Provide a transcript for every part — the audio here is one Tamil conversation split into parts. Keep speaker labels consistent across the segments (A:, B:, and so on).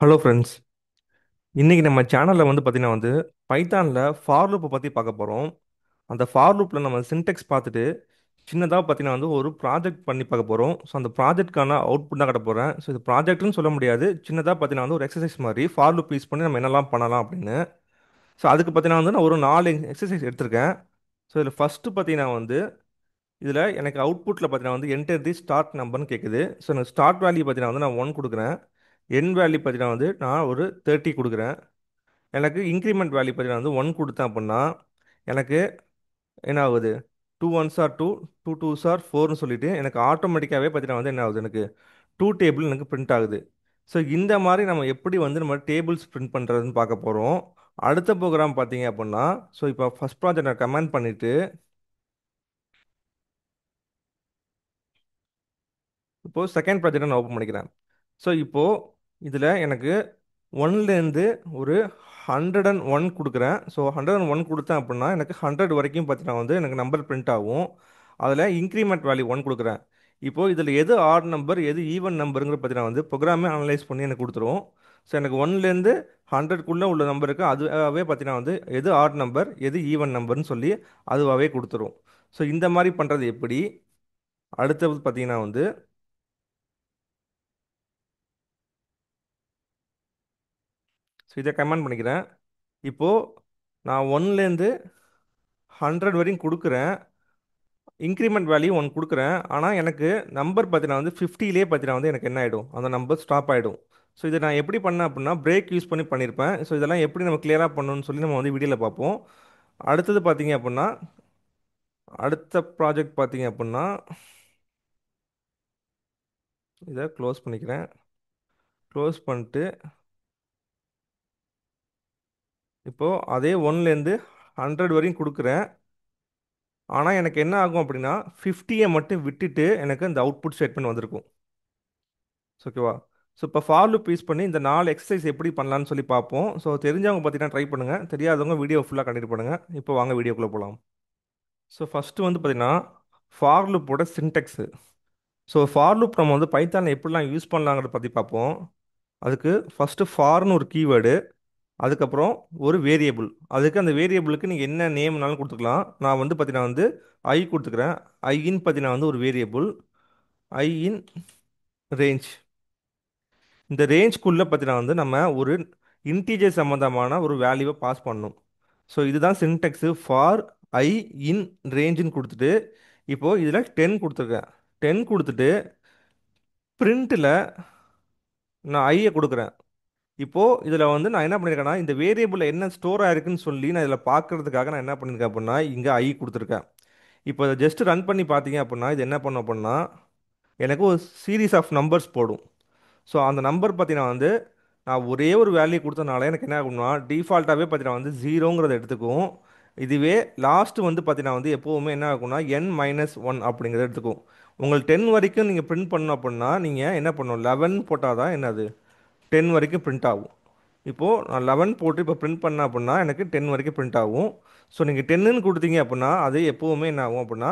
A: Hello friends. இன்னைக்கு நம்ம சேனலில் பார்த்தீங்கன்னா பைத்தானில் ஃபார் லூப்பை பற்றி பார்க்க போகிறோம். அந்த ஃபார் லூப்பில் நம்ம சின்டெக்ஸ் பார்த்துட்டு சின்னதாக பார்த்தீங்கன்னா ஒரு ப்ராஜெக்ட் பண்ணி பார்க்க போகிறோம். ஸோ அந்த ப்ராஜெக்ட்கான அவுட்புட் தான் கட்ட போகிறேன். ஸோ இது ப்ராஜெக்ட்னு சொல்ல முடியாது, சின்னதாக பார்த்தீங்கன்னா ஒரு எக்ஸசைஸ் மாதிரி ஃபார் லூப் யூஸ் பண்ணி நம்ம என்னெல்லாம் பண்ணலாம் அப்படின்னு. ஸோ அதுக்கு பார்த்தீங்கன்னா நான் ஒரு 4 எக்ஸசைஸ் எடுத்திருக்கேன். ஸோ இதில் ஃபஸ்ட்டு பார்த்தீங்கன்னா இதில் எனக்கு அவுட்புட்டில் பார்த்தீங்கன்னா என்டர் தி ஸ்டார்ட் நம்பர்னு கேட்குது. ஸோ எனக்கு ஸ்டார்ட் வேல்யூ பார்த்தீங்கன்னா நான் 1 கொடுக்குறேன். என் வேல்யூ பார்த்தீங்கன்னா நான் ஒரு 30 கொடுக்குறேன். எனக்கு இன்க்ரிமெண்ட் வேல்யூ பார்த்தீங்கன்னா 1 கொடுத்தேன் அப்படின்னா எனக்கு என்ன ஆகுது? 2 ஒன்ஸ் ஆர் 2, 2 டூஸ் ஆர் 4னு சொல்லிட்டு எனக்கு ஆட்டோமேட்டிக்காகவே பார்த்தீங்கன்னா என்ன ஆகுது? எனக்கு 2 டேபிள் எனக்கு பிரிண்ட் ஆகுது. ஸோ இந்த மாதிரி நம்ம எப்படி நம்ம டேபிள்ஸ் பிரிண்ட் பண்ணுறதுன்னு பார்க்க போகிறோம். அடுத்த ப்ரோக்ராம் பார்த்தீங்க அப்படின்னா, ஸோ இப்போ ஃபஸ்ட் ப்ராஜெக்ட் நான் கமெண்ட் பண்ணிவிட்டு இப்போது செகண்ட் ப்ராஜெக்டை நான் ஓப்பன் பண்ணிக்கிறேன். ஸோ இப்போது இதில் எனக்கு ஒன்லேருந்து ஒரு 101 கொடுக்குறேன். ஸோ 101 கொடுத்தேன் அப்படின்னா எனக்கு 100 வரைக்கும் பார்த்தீங்கன்னா எனக்கு நம்பர் பிரிண்ட் ஆகும். அதில் இன்க்ரிமெண்ட் வேல்யூ 1 கொடுக்குறேன். இப்போது இதில் எது ஆட் நம்பர் எது ஈவன் நம்பருங்கிற பார்த்தீங்கன்னா ப்ரோக்ராமே அனலைஸ் பண்ணி எனக்கு கொடுத்துரும். ஸோ எனக்கு ஒன்லேருந்து 100க்குள்ளே உள்ள நம்பருக்கு அதுவாகவே பார்த்தீங்கன்னா எது ஆட் நம்பர் எது ஈவன் நம்பர்னு சொல்லி அதுவாகவே கொடுத்துரும். ஸோ இந்த மாதிரி பண்ணுறது எப்படி? அடுத்தது பார்த்தீங்கன்னா ஸோ இதை கமெண்ட் பண்ணிக்கிறேன். இப்போது நான் ஒன்லேருந்து 100 வரையும் கொடுக்குறேன். இன்க்ரிமெண்ட் வேல்யூ 1 கொடுக்குறேன். ஆனால் எனக்கு நம்பர் பார்த்தீங்கன்னா 50லே பார்த்தீங்கன்னா எனக்கு என்ன ஆகிடும்? அந்த நம்பர் ஸ்டாப் ஆகிடும். ஸோ இதை நான் எப்படி பண்ணேன் அப்படின்னா பிரேக் யூஸ் பண்ணி பண்ணியிருப்பேன். ஸோ இதெல்லாம் எப்படி நம்ம கிளியராக பண்ணணும்னு சொல்லி நம்ம வீடியோவில் பார்ப்போம். அடுத்தது பார்த்தீங்க அப்படின்னா அடுத்த ப்ராஜெக்ட் பார்த்தீங்க அப்படின்னா இதை க்ளோஸ் பண்ணிக்கிறேன். க்ளோஸ் பண்ணிட்டு இப்போது அதே ஒன்லேருந்து 100 வரையும் கொடுக்குறேன். ஆனால் எனக்கு என்ன ஆகும் அப்படின்னா 50யை மட்டும் விட்டுட்டு எனக்கு அந்த அவுட்புட் ஸ்டேட்மெண்ட் வந்திருக்கும். ஓகேவா? ஸோ இப்போ ஃபார் லூப் யூஸ் பண்ணி இந்த 4 எக்ஸசைஸ் எப்படி பண்ணலான்னு சொல்லி பார்ப்போம். ஸோ தெரிஞ்சவங்க பார்த்தீங்கன்னா ட்ரை பண்ணுங்கள், தெரியாதவங்க வீடியோ ஃபுல்லாக கண்டினியூ பண்ணுங்கள். இப்போ வாங்க வீடியோக்குள்ளே போகலாம். ஸோ ஃபஸ்ட்டு பார்த்தீங்கன்னா for லூப்போட Sintex. So for loop நம்ம பைத்தானில் எப்படிலாம் யூஸ் பண்ணலாங்கிறத பற்றி பார்ப்போம். அதுக்கு ஃபஸ்ட்டு ஃபார்னு ஒரு கீவேர்டு, அதுக்கப்புறம் ஒரு வேரியபிள். அதுக்கு அந்த வேரியபிளுக்கு நீங்கள் என்ன நேம்னாலும் கொடுத்துக்கலாம். நான் பார்த்தீங்கன்னா ஐ கொடுத்துக்கிறேன். ஐன்னு பார்த்தீங்கன்னா ஒரு வேரியபிள். ஐ இன் ரேஞ்ச். இந்த ரேஞ்ச்குள்ளே பார்த்தீங்கன்னா நம்ம ஒரு இன்டீஜர் சம்மந்தமான ஒரு வேல்யூவை பாஸ் பண்ணணும். ஸோ இதுதான் சின்டெக்ஸு ஃபார் ஐ இன் ரேஞ்சுன்னு கொடுத்துட்டு இப்போது இதில் 10 கொடுத்துருக்கேன். 10 கொடுத்துட்டு பிரிண்ட்டில் நான் ஐயை கொடுக்குறேன். இப்போது இதில் நான் என்ன பண்ணியிருக்கேன்னா இந்த வேரியபிளில் என்ன ஸ்டோர் ஆயிருக்குன்னு சொல்லி நான் இதில் பார்க்கறதுக்காக நான் என்ன பண்ணியிருக்கேன் அப்படின்னா இங்கே ஐ கொடுத்துருக்கேன். இப்போ இதை ஜஸ்ட் ரன் பண்ணி பார்த்தீங்க அப்படின்னா இது என்ன பண்ணும் அப்படின்னா எனக்கு ஒரு சீரீஸ் ஆஃப் நம்பர்ஸ் போடும். ஸோ அந்த நம்பர் பார்த்தீங்கன்னா நான் ஒரே ஒரு வேல்யூ கொடுத்தனால எனக்கு என்ன ஆகும்னா டிஃபால்ட்டாகவே பார்த்தீங்கன்னா 0ங்கிறத எடுத்துக்கும். இதுவே லாஸ்ட்டு பார்த்தீங்கன்னா எப்போவுமே என்ன ஆகும்னா n-1 அப்படிங்கிறத எடுத்துக்கும். உங்களுக்கு 10 வரைக்கும் நீங்கள் பிரிண்ட் பண்ணணும் அப்படின்னா நீங்கள் என்ன பண்ணணும் 11 போட்டால் தான் என்னது 10 வரைக்கும் பிரிண்ட் ஆகும். இப்போது நான் 11 போட்டு இப்போ பிரிண்ட் பண்ணேன் அப்படின்னா எனக்கு 10 வரைக்கும் பிரிண்ட் ஆகும். ஸோ நீங்கள் 10ன்னு கொடுத்தீங்க அப்படின்னா அது எப்போவுமே என்ன ஆகும் அப்படின்னா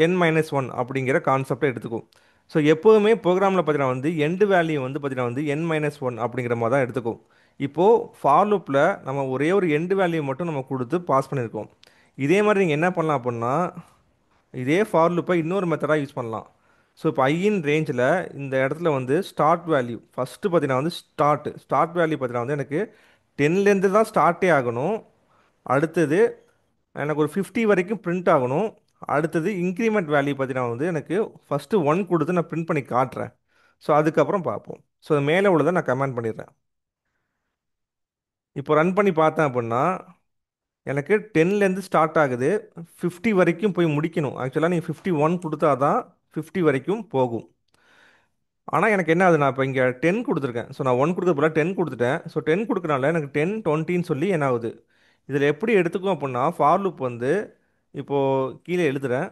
A: n-1 அப்படிங்கிற கான்செப்டை எடுத்துக்கும். ஸோ எப்போவுமே ப்ரோக்ராமில் பார்த்தீங்கன்னா எண்டு வேல்யூ பார்த்தீங்கன்னா n-1 அப்படிங்கிற மாதிரி தான் எடுத்துக்கும். இப்போது ஃபார் லூப்பில் நம்ம ஒரே ஒரு எண்டு வேல்யூ மட்டும் நம்ம கொடுத்து பாஸ் பண்ணியிருக்கோம். இதே மாதிரி நீங்கள் என்ன பண்ணலாம் அப்படின்னா இதே ஃபார் லூப்பை இன்னொரு மெத்தடாக யூஸ் பண்ணலாம். ஸோ இப்போ ஐயின் ரேஞ்சில் இந்த இடத்துல ஸ்டார்ட் வேல்யூ ஃபஸ்ட்டு பார்த்தீங்கன்னா ஸ்டார்ட் வேல்யூ பார்த்தீங்கன்னா எனக்கு 10லேருந்து தான் ஸ்டார்ட்டே ஆகணும். அடுத்தது எனக்கு ஒரு 50 வரைக்கும் பிரிண்ட் ஆகணும். அடுத்தது இன்க்ரிமெண்ட் வேல்யூ பார்த்தீங்கன்னா எனக்கு ஃபஸ்ட்டு 1 கொடுத்து நான் பிரிண்ட் பண்ணி காட்டுறேன். ஸோ அதுக்கப்புறம் பார்ப்போம். ஸோ மேலே உள்ளதை நான் கமெண்ட் பண்ணிடுறேன். இப்போ ரன் பண்ணி பார்த்தேன் அப்படின்னா எனக்கு 10லேருந்து ஸ்டார்ட் ஆகுது, 50 வரைக்கும் போய் முடிக்கணும். ஆக்சுவலாக நீங்கள் 51 கொடுத்தா தான் 50 வரைக்கும் போகும். ஆனால் எனக்கு என்ன ஆகுது? நான் இப்போ இங்கே 10 கொடுத்துருக்கேன். ஸோ நான் 1 கொடுக்க போல 10 கொடுத்துட்டேன். ஸோ 10 கொடுக்கறனால எனக்கு 10 20ன்னு சொல்லி என்ன ஆகுது? இதில் எப்படி எடுத்துக்கும் அப்படின்னா ஃபார் லூப் இப்போது கீழே எழுதுறேன்.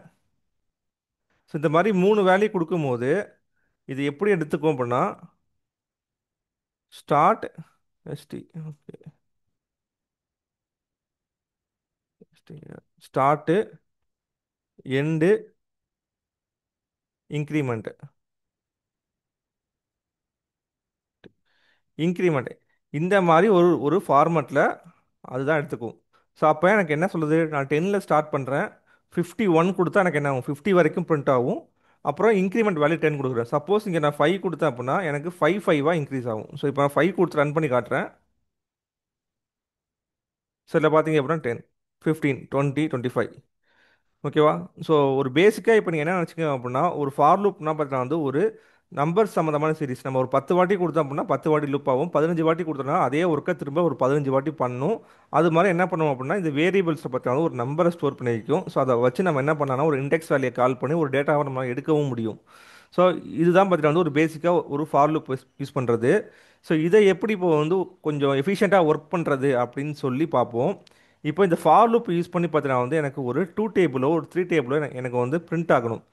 A: ஸோ இந்த மாதிரி 3 வேல்யூ கொடுக்கும்போது இது எப்படி எடுத்துக்கும் அப்படின்னா ஸ்டார்ட் எஸ்டி okay start end increment. Increment இந்த மாதிரி ஒரு ஒரு ஃபார்மேட்டில் அதுதான் எடுத்துக்கும். ஸோ அப்போ எனக்கு என்ன சொல்லுது, நான் 10ல் ஸ்டார்ட் பண்ணுறேன், 51 கொடுத்தா எனக்கு என்ன ஆகும், 50 வரைக்கும் பிரிண்ட் ஆகும். அப்புறம் இன்க்ரிமெண்ட் வேல்யூ 10 கொடுக்குறேன். சப்போஸ் இங்கே நான் 5 கொடுத்தேன் அப்படின்னா எனக்கு 5 இன்க்ரீஸ் ஆகும். ஸோ இப்போ நான் 5 கொடுத்து ரன் பண்ணி காட்டுறேன். ஸோ இதில் பார்த்தீங்க அப்படின்னா 10, 15, 20, 25. ஓகேவா? ஸோ ஒரு பேசிக்காக இப்போ நீங்கள் என்ன நினச்சிக்கோங்க அப்படின்னா, ஒரு ஃபார் லூப்னா பார்த்தீங்கன்னா வந்து ஒரு நம்பர் சம்மந்தமான சீரிஸ். நம்ம ஒரு 10 வாட்டி கொடுத்தோம் அப்படின்னா 10 வாட்டி லூப் ஆகும். 15 வாட்டி கொடுத்தோம்னா அதே ஒர்க்கை திரும்ப ஒரு 15 வாட்டி பண்ணும். அது மாதிரி என்ன பண்ணுவோம் அப்படின்னா, இந்த வேரியபிள்ஸை பார்த்தீங்கன்னா ஒரு நம்பரை ஸ்டோர் பண்ணி வைக்கும். ஸோ அதை வச்சு நம்ம என்ன பண்ணலாம்னா ஒரு இண்டெக்ஸ் வேல்யூயை கால் பண்ணி ஒரு டேட்டாவை நம்ம எடுக்கவும் முடியும். ஸோ இதுதான் பார்த்தீங்கன்னா வந்து ஒரு பேசிக்காக ஒரு ஃபார் லூப் யூஸ் பண்ணுறது. ஸோ இதை எப்படி இப்போ வந்து கொஞ்சம் எஃபிஷியண்ட்டாக ஒர்க் பண்ணுறது அப்படின்னு சொல்லி பார்ப்போம். இப்போ இந்த ஃபார் லூப் யூஸ் பண்ணி பார்த்தீங்கன்னா வந்து எனக்கு ஒரு 2 டேபிளோ ஒரு 3 டேபிளோ எனக்கு வந்து பிரிண்ட் ஆகணும்.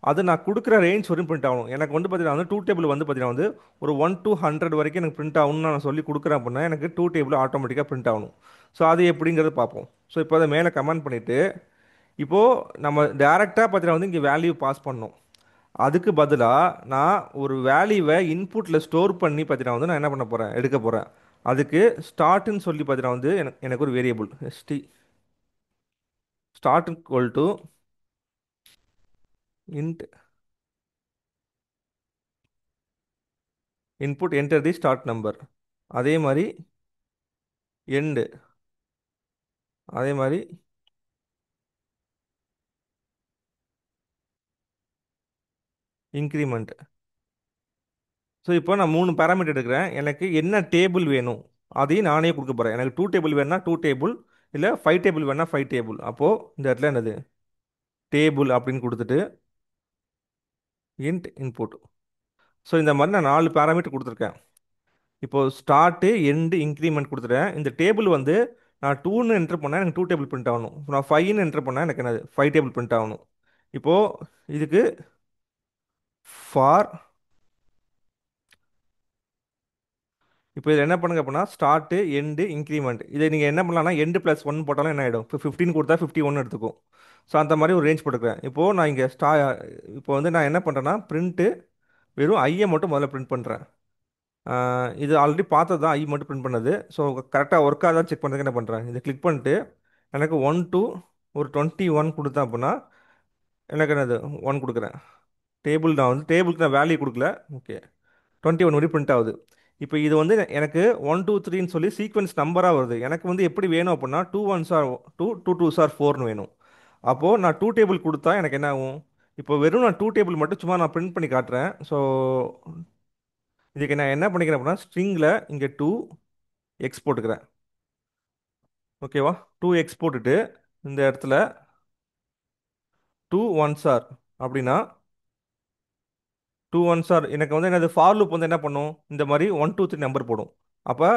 A: அது நான் கொடுக்குற ரேஞ்ச் வரையும் பிரிண்ட் ஆகணும். எனக்கு வந்து பார்த்தீங்கன்னா வந்து 2 டேபிள் வந்து பார்த்தீங்கன்னா வந்து ஒரு 1 to 100 வரைக்கும் எனக்கு பிரிண்ட் ஆகணும்னு நான் சொல்லி கொடுக்குறேன் அப்படின்னா எனக்கு 2 டேபிள் ஆட்டோமேட்டிக்காக பிரிண்ட் ஆகணும். ஸோ அது எப்படிங்கிறத பார்ப்போம். ஸோ இப்போ அதை மேலே கமெண்ட் பண்ணிவிட்டு இப்போது நம்ம டேரெக்டாக பார்த்தீங்கன்னா வந்து இங்கே வேல்யூ பாஸ் பண்ணோம். அதுக்கு பதிலாக நான் ஒரு வேல்யூவை இன்புட்டில் ஸ்டோர் பண்ணி பார்த்தீங்கன்னா வந்து நான் என்ன பண்ண போகிறேன், எடுக்க போகிறேன். அதுக்கு ஸ்டார்ட்னு சொல்லி பார்த்தீங்கன்னா வந்து எனக்கு ஒரு variable start equal to int input enter the start number. அதே மாதிரி எண்டு, அதே மாதிரி இன்க்ரிமெண்ட். ஸோ இப்போ நான் 3 பேராமீட்டர் எடுக்கிறேன். எனக்கு என்ன டேபிள் வேணும் அதையும் நானே கொடுக்க போகிறேன். எனக்கு 2 டேபிள் வேணும்னா 2 டேபிள், இல்லை 5 டேபிள் வேணா 5 டேபிள். அப்போது இந்த இடத்துல என்னது டேபிள் அப்படின்னு கொடுத்துட்டு இன்ட் இன்புட். ஸோ இந்த மாதிரி நான் 4 பேராமீட்டர் கொடுத்துருக்கேன். இப்போ ஸ்டார்ட்டு எண்டு இன்க்ரிமெண்ட் கொடுத்துட்டேன். இந்த டேபிள் வந்து நான் 2ன்னு என்டர் பண்ணால் எனக்கு 2 டேபிள் பிரிண்ட் ஆகணும். நான் 5ன்னு என்டர் பண்ணால் எனக்கு என்னது 5 டேபிள் பிரிண்ட் ஆகணும். இப்போது இதுக்கு ஃபார் இப்போ இதில் என்ன பண்ணுங்க அப்படின்னா ஸ்டார்ட்டு எண்டு இன்க்ரிமெண்ட் இதை நீங்கள் என்ன பண்ணலாம்னா எண்டு ப்ளஸ் 1 போட்டாலும் என்ன ஆகிடும், இப்போ 15 கொடுத்தா 51 எடுத்துக்கும். ஸோ அந்த மாதிரி ஒரு ரேஞ்ச் போட்டுக்கிறேன். இப்போது நான் இங்கே இப்போ வந்து நான் என்ன பண்ணுறேன்னா பிரிண்ட்டு வெறும் ஐயை மட்டும் முதல்ல பிரிண்ட் பண்ணுறேன். இது ஆல்ரெடி பார்த்தது தான் ஐ மட்டும் பிரிண்ட் பண்ணது. ஸோ கரெக்டாக ஒர்க் ஆகுதா செக் பண்ணுறதுக்கு என்ன பண்ணுறேன், இதை கிளிக் பண்ணிட்டு எனக்கு 1 to ஒரு 21 கொடுத்தேன் அப்படின்னா எனக்கு என்னது 1 கொடுக்குறேன். டேபிள் நான் வந்து டேபிளுக்கு நான் வேல்யூ கொடுக்கல. ஓகே, 21 வரை பிரிண்ட் ஆகுது. இப்போ இது வந்து எனக்கு 1 2 3ன்னு சொல்லி சீக்வன்ஸ் நம்பராக வருது. எனக்கு வந்து எப்படி வேணும் அப்படின்னா 2 1s ஆர் 2, 2 2s ஆர் 4ன்னு வேணும். அப்போது நான் 2 டேபிள் கொடுத்தா எனக்கு என்ன ஆகும், இப்போ வெறும் நான் 2 டேபிள் மட்டும் சும்மா நான் பிரிண்ட் பண்ணி காட்டுறேன். ஸோ இதுக்கு நான் என்ன பண்ணிக்கிறேன் அப்படின்னா ஸ்ட்ரிங்கில் இங்கே 2 எக்ஸ் போட்டுக்கிறேன். ஓகேவா? 2 எக்ஸ் போட்டுட்டு இந்த இடத்துல 2 1s ஆர் அப்படின்னா 2 1s ஆர் எனக்கு வந்து என்னது ஃபார் லூப் வந்து என்ன பண்ணும், இந்த மாதிரி 1 2 3 நம்பர் போடும். அப்போ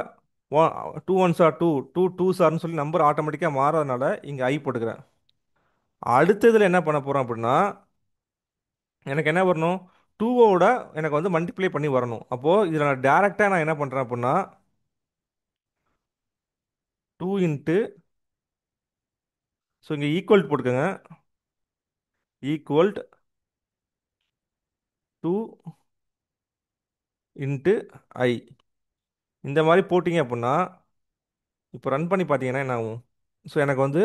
A: 2 1s ஆர் 2, 2 2s ஆர்னு சொல்லி நம்பர் ஆட்டோமேட்டிக்காக மாறதுனால இங்கே ஐ போட்டுக்கிறேன். அடுத்ததில் என்ன பண்ண போகிறோம் அப்படின்னா எனக்கு என்ன வரணும், 2ஓட எனக்கு வந்து மல்டிப்ளை பண்ணி வரணும். அப்போது இதில் நான் டேரெக்டாக நான் என்ன பண்ணுறேன் அப்படின்னா 2 இன்ட்டு, ஸோ இங்கே ஈக்குவல் போட்டுக்கோங்க, ஈக்குவல் 2 இன்ட்டு ஐ. இந்த மாதிரி போட்டிங்க அப்படின்னா இப்போ ரன் பண்ணி பார்த்தீங்கன்னா என்ன ஆகும். ஸோ எனக்கு வந்து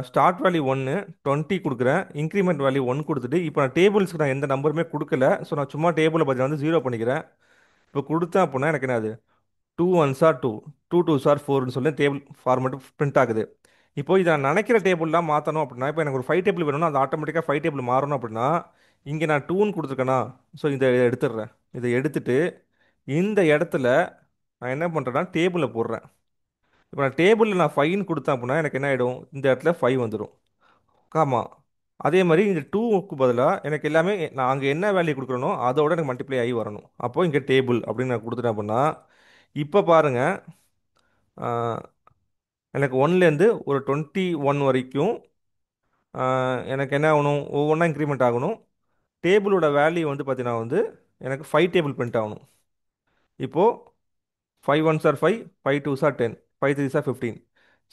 A: ஸ்டார்ட் வேல்யூ 1, 20 கொடுக்குறேன், இன்க்ரிமெண்ட் வேல்யூ 1 கொடுத்துட்டு இப்போ நான் டேபிள்ஸ்க்கு நான் எந்த நம்பருமே கொடுக்கல. ஸோ நான் சும்மா டேபிளை பார்த்தீங்கன்னா வந்து 0 பண்ணிக்கிறேன். இப்போ கொடுத்தேன் அப்படின்னா எனக்கு என்னது 2 1s ஆர் 2, 2 2s ஆர் 4ன்னு சொல்லி டேபிள் ஃபார்மேட் பிரிண்ட் ஆகுது. இப்போ இதை நான் நினைக்கிற டேபிள்லாம் மாற்றணும் அப்படின்னா இப்போ எனக்கு ஒரு 5 டேபிள் வேணும்னா அது ஆட்டோமேட்டிக்காக 5 டேபிள் மாறணும் அப்படின்னா இங்கே நான் 2ன்னு கொடுத்துருக்கேனா. ஸோ இதை எடுத்துடுறேன். இதை எடுத்துட்டு இந்த இடத்துல நான் என்ன பண்ணுறேன்னா டேபிளை போடுறேன். இப்போ நான் டேபிளில் நான் 5ன்னு கொடுத்தேன் அப்படின்னா எனக்கு என்ன ஆகிடும், இந்த இடத்துல 5 வந்துடும். ஆமாம். அதே மாதிரி இந்த 2க்கு பதிலாக எனக்கு எல்லாமே நான் அங்கே என்ன வேல்யூ கொடுக்குறேனோ அதோட எனக்கு மல்டிப்ளை ஆகி வரணும். அப்போது இங்கே டேபிள் அப்படின்னு நான் கொடுத்துட்டேன் அப்படின்னா இப்போ பாருங்கள், எனக்கு 1லேருந்து ஒரு 21 வரைக்கும் எனக்கு என்ன ஆகணும், ஒவ்வொன்றா இன்க்ரிமெண்ட் ஆகணும். டேபிளோட வேல்யூ வந்து பார்த்தீங்கன்னா வந்து எனக்கு 5 டேபிள் பிரிண்ட் ஆகணும். இப்போது 5 1s R 5, 5 2s R 10, 5 3s R 15.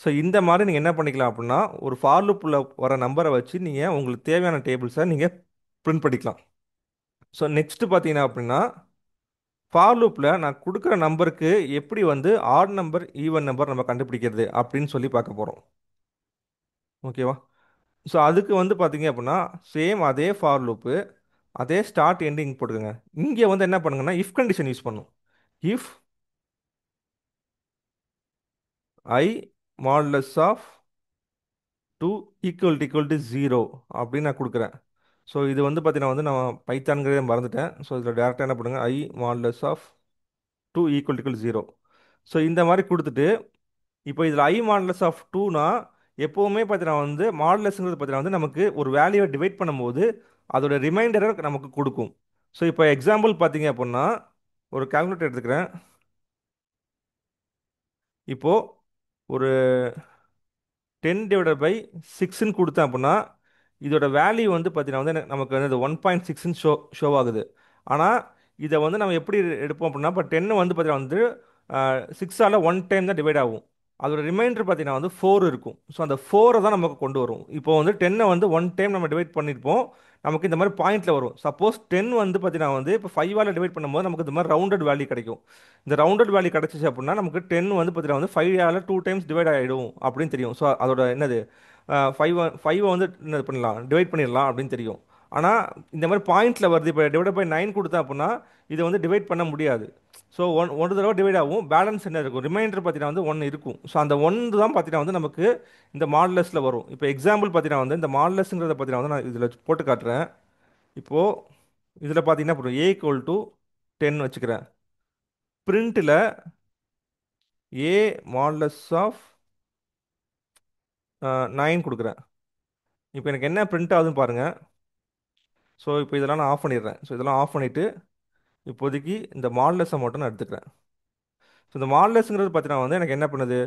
A: So இந்த மாதிரி நீங்கள் என்ன பண்ணிக்கலாம் அப்படின்னா ஒரு ஃபார் லூப்பில் வர நம்பரை வச்சு நீங்கள் உங்களுக்கு தேவையான டேபிள்ஸை நீங்கள் பிரிண்ட் பண்ணிக்கலாம். ஸோ நெக்ஸ்ட்டு பார்த்தீங்கன்னா அப்படின்னா ஃபார் லூப்பில் நான் கொடுக்குற நம்பருக்கு எப்படி வந்து ஆட் நம்பர் ஈவன் நம்பர் நம்ம கண்டுபிடிக்கிறது அப்படின்னு சொல்லி பார்க்க போகிறோம். ஓகேவா? ஸோ அதுக்கு வந்து பார்த்தீங்க அப்படின்னா சேம் அதே ஃபார் லூப்பு, அதே ஸ்டார்ட் எண்டிங் போட்டுக்கோங்க. இங்கே வந்து என்ன பண்ணுங்கன்னா இஃப் கண்டிஷன் யூஸ் பண்ணும். If i modulus of two equal to zero அப்படின்னு நான் கொடுக்குறேன். ஸோ இது வந்து பார்த்தீங்கன்னா வந்து நான் பைத்தான்கிறதே மறந்துட்டேன். ஸோ இதில் டேரெக்டாக என்ன பண்ணுங்க, I modulus of two equal zero. So இந்த மாதிரி கொடுத்துட்டு இப்போ இதில் ஐ மாடுலஸ் ஆஃப் டூனா எப்போவுமே பார்த்தீங்கன்னா வந்து மாடுலஸ்ங்கிறது பார்த்தீங்கன்னா வந்து நமக்கு ஒரு வேல்யூவை டிவைட் பண்ணும்போது அதோட ரிமைண்டரை நமக்கு கொடுக்கும். ஸோ இப்போ எக்ஸாம்பிள் பார்த்தீங்க அப்படின்னா ஒரு கால்குலேட்டர் எடுத்துக்கிறேன். இப்போது ஒரு 10/6ன்னு கொடுத்தேன் அப்படின்னா இதோட வேல்யூ வந்து பார்த்தீங்கன்னா வந்து நமக்கு வந்து 1.6ன்னு ஷோ ஆகுது. ஆனால் இதை வந்து நம்ம எப்படி எடுப்போம் அப்படின்னா இப்போ 10 வந்து பார்த்தீங்கன்னா வந்து 6ஆல் ஒன் டைம் தான் டிவைட் ஆகும். அதோட ரிமைண்டர் பார்த்தீங்கன்னா வந்து 4 இருக்கும். ஸோ அந்த 4 தான் நமக்கு கொண்டு வரும். இப்போ வந்து 10 வந்து ஒன் டைம் நம்ம டிவைட் பண்ணியிருப்போம், நமக்கு இந்த மாதிரி பாயிண்ட்ல வரும். சப்போஸ் 10 வந்து பார்த்தீங்கன்னா வந்து இப்போ 5ஆல் டிவைட் பண்ணும்போது நமக்கு இந்த மாதிரி ரவுண்டட் வேல்யூ கிடைக்கும். இந்த ரவுண்டட் வேல்யூ கிடைச்சிச்சு அப்படின்னா நமக்கு 10 வந்து பார்த்தீங்கன்னா வந்து 5ஆல் டூ டைம்ஸ் டிவைட் ஆகிடும் அப்படின்னு தெரியும். ஸோ அதோட என்னது ஃபைவை வந்து என்ன பண்ணலாம், டிவைட் பண்ணிடலாம் அப்படின்னு தெரியும். ஆனால் இந்த மாதிரி பாயிண்ட்ல வருது. இப்போ டிவைட் பை 9 கொடுத்தா அப்படின்னா இதை வந்து டிவைட் பண்ண முடியாது. ஸோ ஒரு தடவை டிவைட் ஆகும், பேலன்ஸ் என்ன இருக்கும், ரிமைண்டர் பார்த்தீங்கன்னா வந்து ஒன்று இருக்கும். ஸோ அந்த ஒன்று தான் பார்த்தீங்கன்னா வந்து நமக்கு இந்த மாடுலஸில் வரும். இப்போ எக்ஸாம்பிள் பார்த்தீங்கன்னா வந்து இந்த மாடுலஸுங்கிறத பார்த்தீங்கன்னா வந்து நான் இதில் போட்டு காட்டுறேன். இப்போது இதில் பார்த்தீங்கன்னா அப்புறம் ஏ ஈக்குவல் டு 10 வச்சுக்கிறேன். பிரிண்ட்டில் ஏ மாடுலஸ் ஆஃப் 9 கொடுக்குறேன். இப்போ எனக்கு என்ன பிரிண்ட் ஆகுதுன்னு பாருங்கள். ஸோ இப்போ இதெல்லாம் நான் ஆஃப் பண்ணிடுறேன். ஸோ இதெல்லாம் ஆஃப் பண்ணிவிட்டு இப்போதைக்கு இந்த மாடுலஸை மட்டும் நான் எடுத்துக்கிறேன். ஸோ இந்த மாடுலஸ்ங்கிறது பார்த்தீங்கன்னா வந்து எனக்கு என்ன பண்ணுது,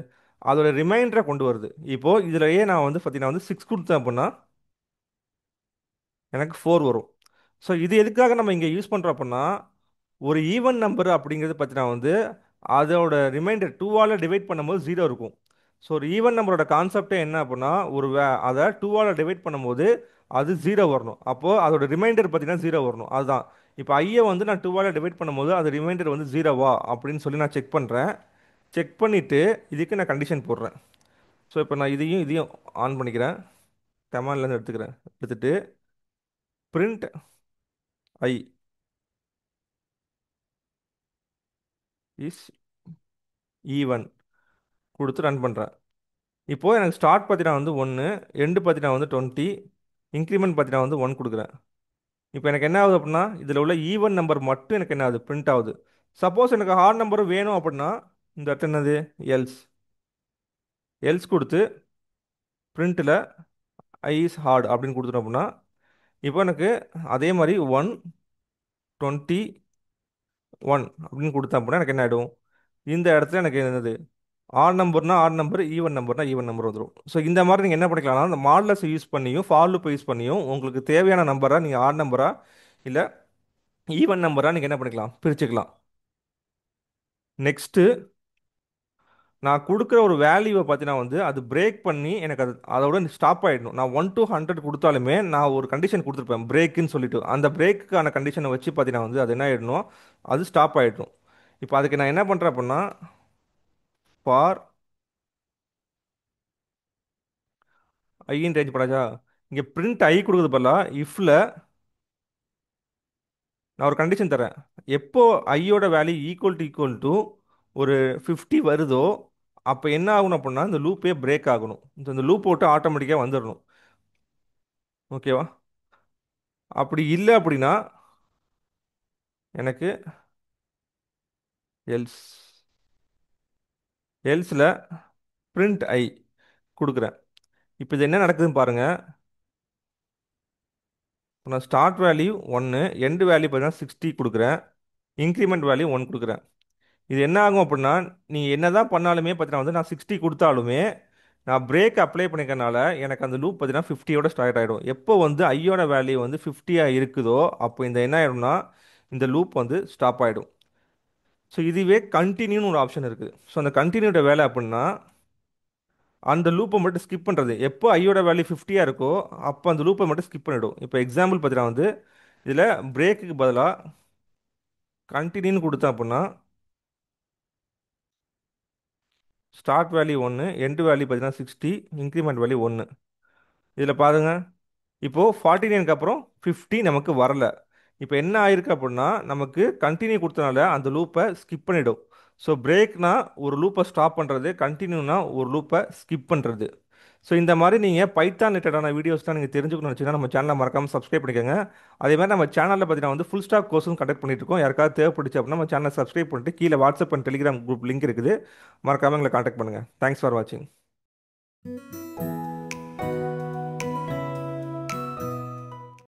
A: அதோட ரிமைண்டரை கொண்டு வருது. இப்போது இதிலேயே நான் வந்து பார்த்தீங்கன்னா வந்து 6 கொடுத்தேன் அப்படின்னா எனக்கு 4 வரும். ஸோ இது எதுக்காக நம்ம இங்கே யூஸ் பண்ணுறோம் அப்படின்னா ஒரு ஈவன் நம்பர் அப்படிங்கிறது பார்த்தீங்கன்னா வந்து அதோட ரிமைண்டர் 2ஆல் டிவைட் பண்ணும்போது 0 இருக்கும். ஸோ ஒரு ஈவன் நம்பரோட கான்செப்டே என்ன அப்படின்னா அதை 2ஆல் டிவைட் பண்ணும்போது அது 0 வரணும். அப்போது அதோட ரிமைண்டர் பார்த்தீங்கன்னா 0 வரணும். அதுதான் இப்போ ஐயை வந்து நான் 2ஆல் டிவைட் பண்ணும்போது அது ரிமைண்டர் வந்து 0வா அப்படின்னு சொல்லி நான் செக் பண்ணுறேன். செக் பண்ணிவிட்டு இதுக்கு நான் கண்டிஷன் போடுறேன். ஸோ இப்போ நான் இதையும் ஆன் பண்ணிக்கிறேன். கமாண்ட்லேருந்து எடுத்துக்கிறேன். எடுத்துட்டு பிரிண்ட் ஐ இஸ் ஈவன் கொடுத்து ரன் பண்ணுறேன். இப்போது எனக்கு ஸ்டார்ட் பார்த்தீங்கன்னா வந்து 1, எண்டு பார்த்தீங்கன்னா வந்து 20, இன்க்ரிமெண்ட் பார்த்தீங்கன்னா வந்து 1 கொடுக்குறேன். இப்போ எனக்கு என்ன ஆகுது அப்படின்னா இதில் உள்ள ஈவன் நம்பர் மட்டும் எனக்கு என்ன ஆகுது, பிரிண்ட் ஆகுது. சப்போஸ் எனக்கு ஹார்ட் நம்பர் வேணும் அப்படின்னா இந்த இடத்துல என்னது, எல்ஸ் எல்ஸ் கொடுத்து பிரிண்ட்டில் ஐ இஸ் ஹார்ட் அப்படின்னு கொடுத்துட்டோம் அப்படின்னா இப்போ எனக்கு அதே மாதிரி 1, 20, 1 அப்படின்னு கொடுத்தேன் அப்படின்னா எனக்கு என்ன ஆகிடும், இந்த இடத்துல எனக்கு என்னது ஆட் நம்பர்னா ஆட் நம்பர், ஈவன் நம்பர்னா ஈவன் நம்பர் வந்துடும். ஸோ இந்த மாதிரி நீங்கள் என்ன பண்ணிக்கலாம்னா இந்த மாடலஸ் யூஸ் பண்ணியும் ஃபார் லூப் யூஸ் பண்ணியும் உங்களுக்கு தேவையான நம்பரை நீங்கள் ஆட் நம்பரா இல்லை ஈவன் நம்பரா நீங்கள் என்ன பண்ணிக்கலாம், பிரிச்சுக்கலாம். நெக்ஸ்ட்டு நான் கொடுக்குற ஒரு வேல்யூவை பார்த்தீங்கன்னா வந்து அது பிரேக் பண்ணி எனக்கு அதோட ஸ்டாப் ஆகிடணும். நான் 1 to 100 கொடுத்தாலுமே நான் ஒரு கண்டிஷன் கொடுத்துருப்பேன் பிரேக்குன்னு சொல்லிட்டு, அந்த பிரேக்குக்கான கண்டிஷனை வச்சு பார்த்தீங்கன்னா வந்து அது என்ன ஆகிடணும், அது ஸ்டாப் ஆகிடணும். இப்போ அதுக்கு நான் என்ன பண்ணுறேன் அப்படின்னா ஃபார் ஐயின் ரேஞ்ச் பண்ணாச்சா, இங்கே பிரிண்ட் ஐ கொடுக்குறது பதிலாக இஃப்ல நான் ஒரு கண்டிஷன் தரேன். எப்போ ஐயோட வேல்யூ ஈக்குவல் டு ஒரு 50 வருதோ அப்போ என்ன ஆகணும் அப்படின்னா இந்த லூப்பே பிரேக் ஆகணும். இந்த லூப் போட்டு ஆட்டோமேட்டிக்காக வந்துடணும். ஓகேவா? அப்படி இல்லை அப்படின்னா எனக்கு எல்ஸ் எல்ஸில் பிரிண்ட் ஐ கொடுக்குறேன். இப்போ இது என்ன நடக்குதுன்னு பாருங்கள். இப்போ நான் ஸ்டார்ட் வேல்யூ 1, எண்டு வேல்யூ பார்த்தீங்கன்னா 60 கொடுக்குறேன், இன்க்ரிமெண்ட் வேல்யூ 1 கொடுக்குறேன். இது என்ன ஆகும் அப்படின்னா நீங்கள் என்ன தான் பண்ணாலுமே பார்த்தீங்கன்னா வந்து நான் 60 கொடுத்தாலுமே நான் பிரேக் அப்ளை பண்ணிக்கிறனால எனக்கு அந்த லூப் பார்த்தீங்கன்னா 50யோட ஸ்டார்ட் ஆகிடும். எப்போ வந்து ஐயோட வேல்யூ வந்து 50ஆக இருக்குதோ அப்போ இந்த என்ன ஆகிடும்னா இந்த லூப் வந்து ஸ்டாப் ஆகிடும். ஸோ இதுவே கண்டினியூன்னு ஒரு ஆப்ஷன் இருக்குது. ஸோ அந்த கண்டினியூட வேலை அப்படின்னா அந்த லூப்பை மட்டும் ஸ்கிப் பண்ணுறது. எப்போ ஐயோட வேல்யூ 50ஆக இருக்கோ அப்போ அந்த லூப்பை மட்டும் ஸ்கிப் பண்ணிவிடும். இப்போ எக்ஸாம்பிள் பார்த்தீங்கன்னா வந்து இதில் பிரேக்குக்கு பதிலாக கண்டினியூன்னு கொடுத்தேன் அப்படின்னா ஸ்டார்ட் வேல்யூ 1, எண்டு வேல்யூ பார்த்தீங்கன்னா 60, இன்க்ரிமெண்ட் வேல்யூ 1. இதில் பாருங்க, இப்போது 49க்கு அப்புறம் 50 நமக்கு வரல. இப்போ என்ன ஆயிருக்கு அப்படின்னா நமக்கு கண்டினியூ கொடுத்தனால அந்த லூப்பை ஸ்கிப் பண்ணிடும். ஸோ பிரேக்னா ஒரு லூப்பை ஸ்டாப் பண்ணுறது, கண்டினியூனா ஒரு லூப்பை ஸ்கிப் பண்ணுறது. ஸோ இந்த மாதிரி நீங்கள் பைத்தான் ரிலேட்டடான வீடியோஸ் தான் நீங்கள் தெரிஞ்சுக்கணும்னு வச்சுன்னா நம்ம சேனலை மறக்காமல் சப்ஸ்கிரைப் பண்ணிக்கோங்க. அதே மாதிரி நம்ம சேனலில் பார்த்தீங்கன்னா வந்து ஃபுல் ஸ்டாக் கோர்ஸும் கண்டக்ட் பண்ணிட்டு இருக்கோம். யாருக்காவது தேவைப்படுச்சு அப்படின்னா நம்ம சேனலை சப்ஸ்கிரைப் பண்ணிட்டு கீழே WhatsApp and Telegram group link இருக்குது, மறக்காமல் எங்களை காண்டாக்ட் பண்ணுங்கள். தேங்க்ஸ் ஃபார் வாட்சிங்.